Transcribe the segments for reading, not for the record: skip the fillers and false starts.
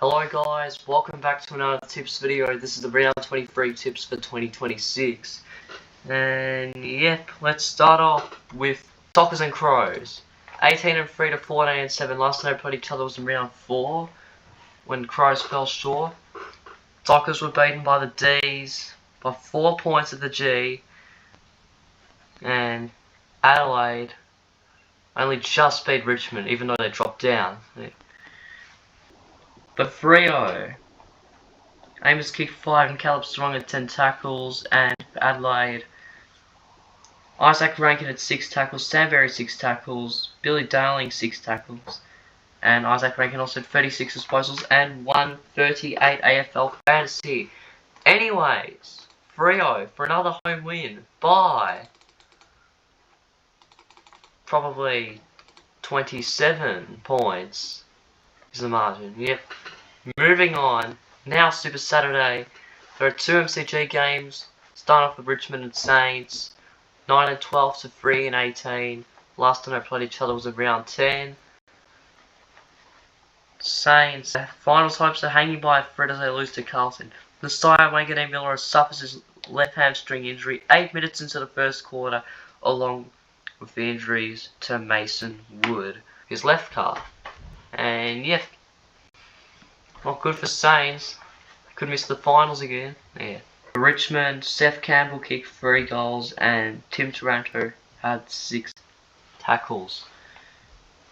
Hello guys, welcome back to another tips video. This is the round 23 tips for 2026. And yep, let's start off with Dockers and Crows. 18-3 to 14-7. Last time they played each other was in round 4 when Crows fell short. Dockers were beaten by the D's by 4 points at the G. And Adelaide only just beat Richmond even though they dropped down. But Freo, Amos kicked 5 and Caleb Strong had 10 tackles, and for Adelaide, Isaac Rankin had 6 tackles, Sam Berry 6 tackles, Billy Darling 6 tackles, and Isaac Rankin also had 36 disposals and 138 AFL fantasy. Anyways, Freo for another home win by probably 27 points is the margin. Yep. Moving on. Now Super Saturday. There are 2 MCG games. Starting off with Richmond and Saints. 9 and 12 to 3 and 18. Last time they played each other was in round 10. Saints. Finals hopes are hanging by a thread as they lose to Carlton. The sire Wangane Miller suffers his left hamstring injury 8 minutes into the first quarter, along with the injuries to Mason Wood, his left calf. And yeah, not good for Saints. Could miss the finals again. Yeah. Richmond, Seth Campbell kicked 3 goals and Tim Taranto had 6 tackles.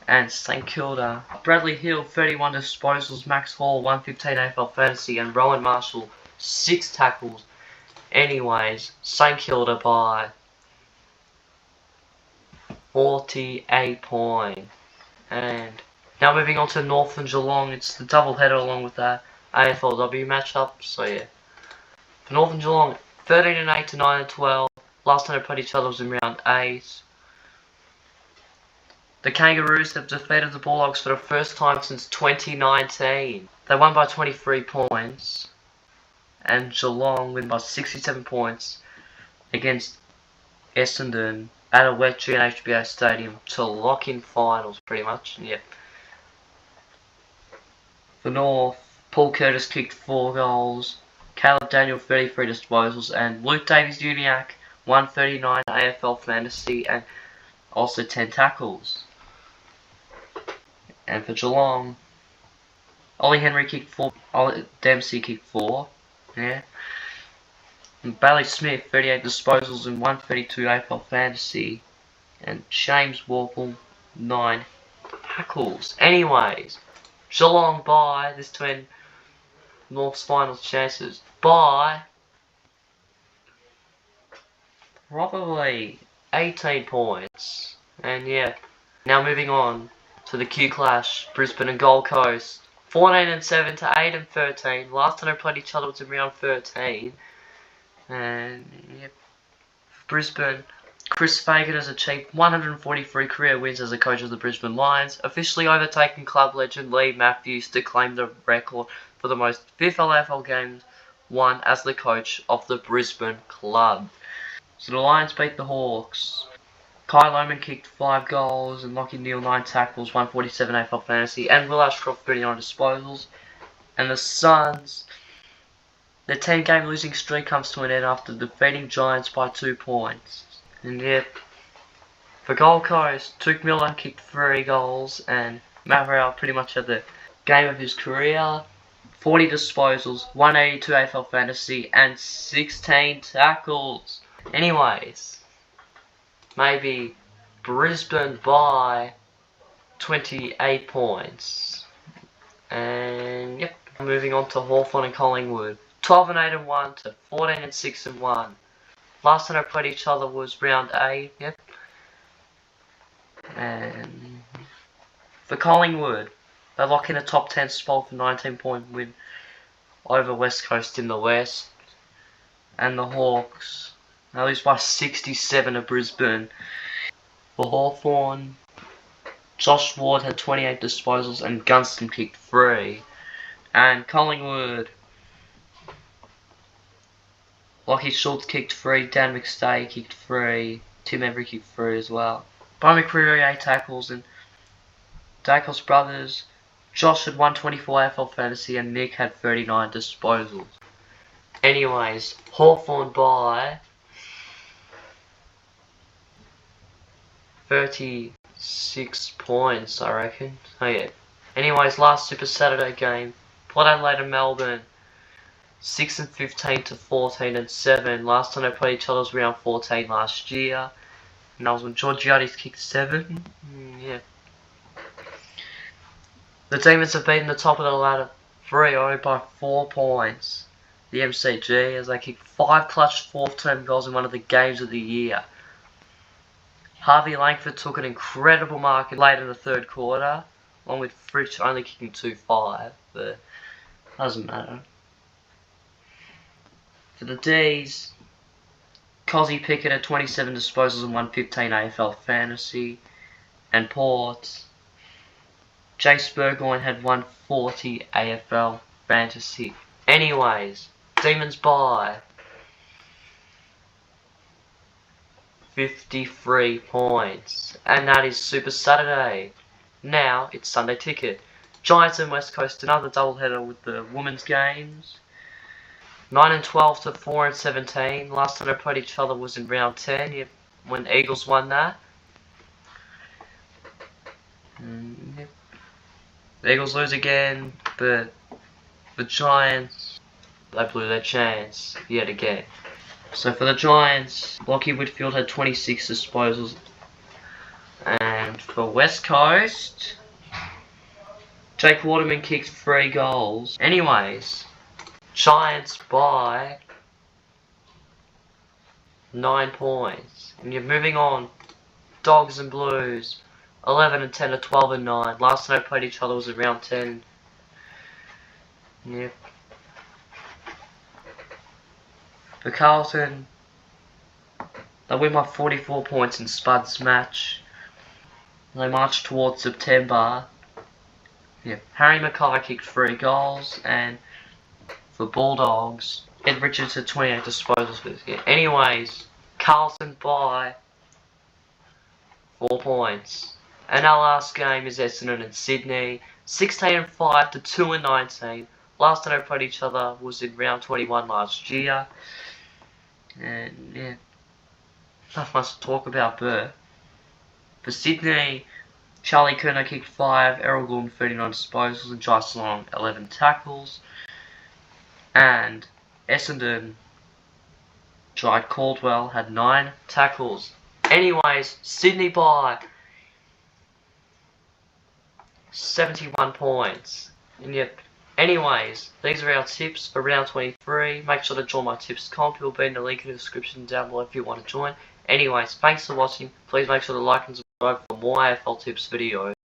And St Kilda, Bradley Hill 31 disposals, Max Hall 115 AFL fantasy, and Rowan Marshall 6 tackles. Anyways, St Kilda by 48 points. And now moving on to North and Geelong, it's the double header along with that AFLW matchup. So yeah, for North and Geelong, 13 and 8 to 9 and 12. Last time they played each other was in round 8. The Kangaroos have defeated the Bulldogs for the first time since 2019. They won by 23 points, and Geelong win by 67 points against Essendon at a wet GNHBA stadium to lock in finals, pretty much. Yep. For North, Paul Curtis kicked 4 goals, Caleb Daniel 33 disposals, and Luke Davies-Uniacke 139 AFL fantasy and also 10 tackles. And for Geelong, Ollie Henry kicked 4, Ollie Dempsey kicked 4, yeah. And Bailey Smith 38 disposals and 132 AFL fantasy, and James Warple 9 tackles. Anyways, Geelong by this to end North's finals chances by probably 18 points. And yeah, now moving on to the Q Clash, Brisbane and Gold Coast. 14 and 7 to 8 and 13. Last time they played each other was in round 13. And yep, Brisbane, Chris Fagan has achieved 143 career wins as a coach of the Brisbane Lions, officially overtaking club legend Lee Matthews to claim the record for the most AFL games won as the coach of the Brisbane club. So the Lions beat the Hawks. Kai Lohman kicked 5 goals and Lachie Neale 9 tackles, 147 AFL fantasy, and Will Ashcroft 39 disposals. And the Suns, their 10-game losing streak comes to an end after defeating Giants by 2 points. And yep, for Gold Coast, Tuke Miller kicked 3 goals and Matt Rowell pretty much had the game of his career. 40 disposals, 182 AFL fantasy, and 16 tackles. Anyways, maybe Brisbane by 28 points. And yep, moving on to Hawthorn and Collingwood. 12 and 8 and 1 to 14 and 6 and 1. Last time they played each other was round 8. Yep. And for Collingwood, they lock in a top 10 spot for 19-point win over West Coast in the West. And the Hawks, they lose by 67 to Brisbane. For Hawthorn, Josh Ward had 28 disposals and Gunston kicked 3. And Collingwood, Lachie Schultz kicked 3, Dan McStay kicked 3, Tim Every kicked 3 as well. Bo McCreary 8 tackles, and Dacos brothers, Josh had 124 AFL Fantasy and Nick had 39 disposals. Anyways, Hawthorn by 36 points, I reckon. Oh yeah. Anyways, last Super Saturday game, Port Adelaide and Melbourne, 6 and 15 to 14 and 7. Last time they played each other was round 14 last year, and that was when Georgiades kicked 7. Yeah. The Demons have beaten the top of the ladder 3-0 by 4 points. The MCG, as they kicked 5 clutch fourth-term goals in one of the games of the year. Harvey Langford took an incredible mark late in the third quarter, along with Fritsch only kicking 2-5, but doesn't matter. For the D's, Cozzy Pickett had 27 disposals and 115 AFL Fantasy, and Port, Jace Burgoyne had 140 AFL Fantasy. Anyways, Demons by 53 points, and that is Super Saturday. Now it's Sunday Ticket. Giants and West Coast, another doubleheader with the women's games. 9 and 12 to 4 and 17. Last time they played each other was in round 10 when the Eagles won that. The Eagles lose again, but the Giants, they blew their chance yet again. So for the Giants, Lockie Whitfield had 26 disposals. And for West Coast, Jake Waterman kicked 3 goals. Anyways, Giants by 9 points. And you're moving on. Dogs and Blues, 11 and 10 to 12 and 9. Last time they played each other was in round 10. Yep. For Carlton, they win by 44 points in Spud's match. They march towards September. Yep. Harry Mackay kicked 3 goals, and for Bulldogs, Ed Richards had 28 disposals for this game. Anyways, Carlton by 4 points. And our last game is Essendon and Sydney, 16 and 5 to 2 and 19. Last time they played each other was in round 21 last year. And yeah, not much to talk about, but for Sydney, Charlie Kerner kicked 5, Errol Gordon 39 disposals, and Jai Long 11 tackles. And Essendon, Jide Caldwell had 9 tackles. Anyways, Sydney by 71 points. And yep. Anyways, these are our tips for round 23. Make sure to join my tips comp. It will be in the link in the description down below if you want to join. Anyways, thanks for watching. Please make sure to like and subscribe for more AFL tips videos.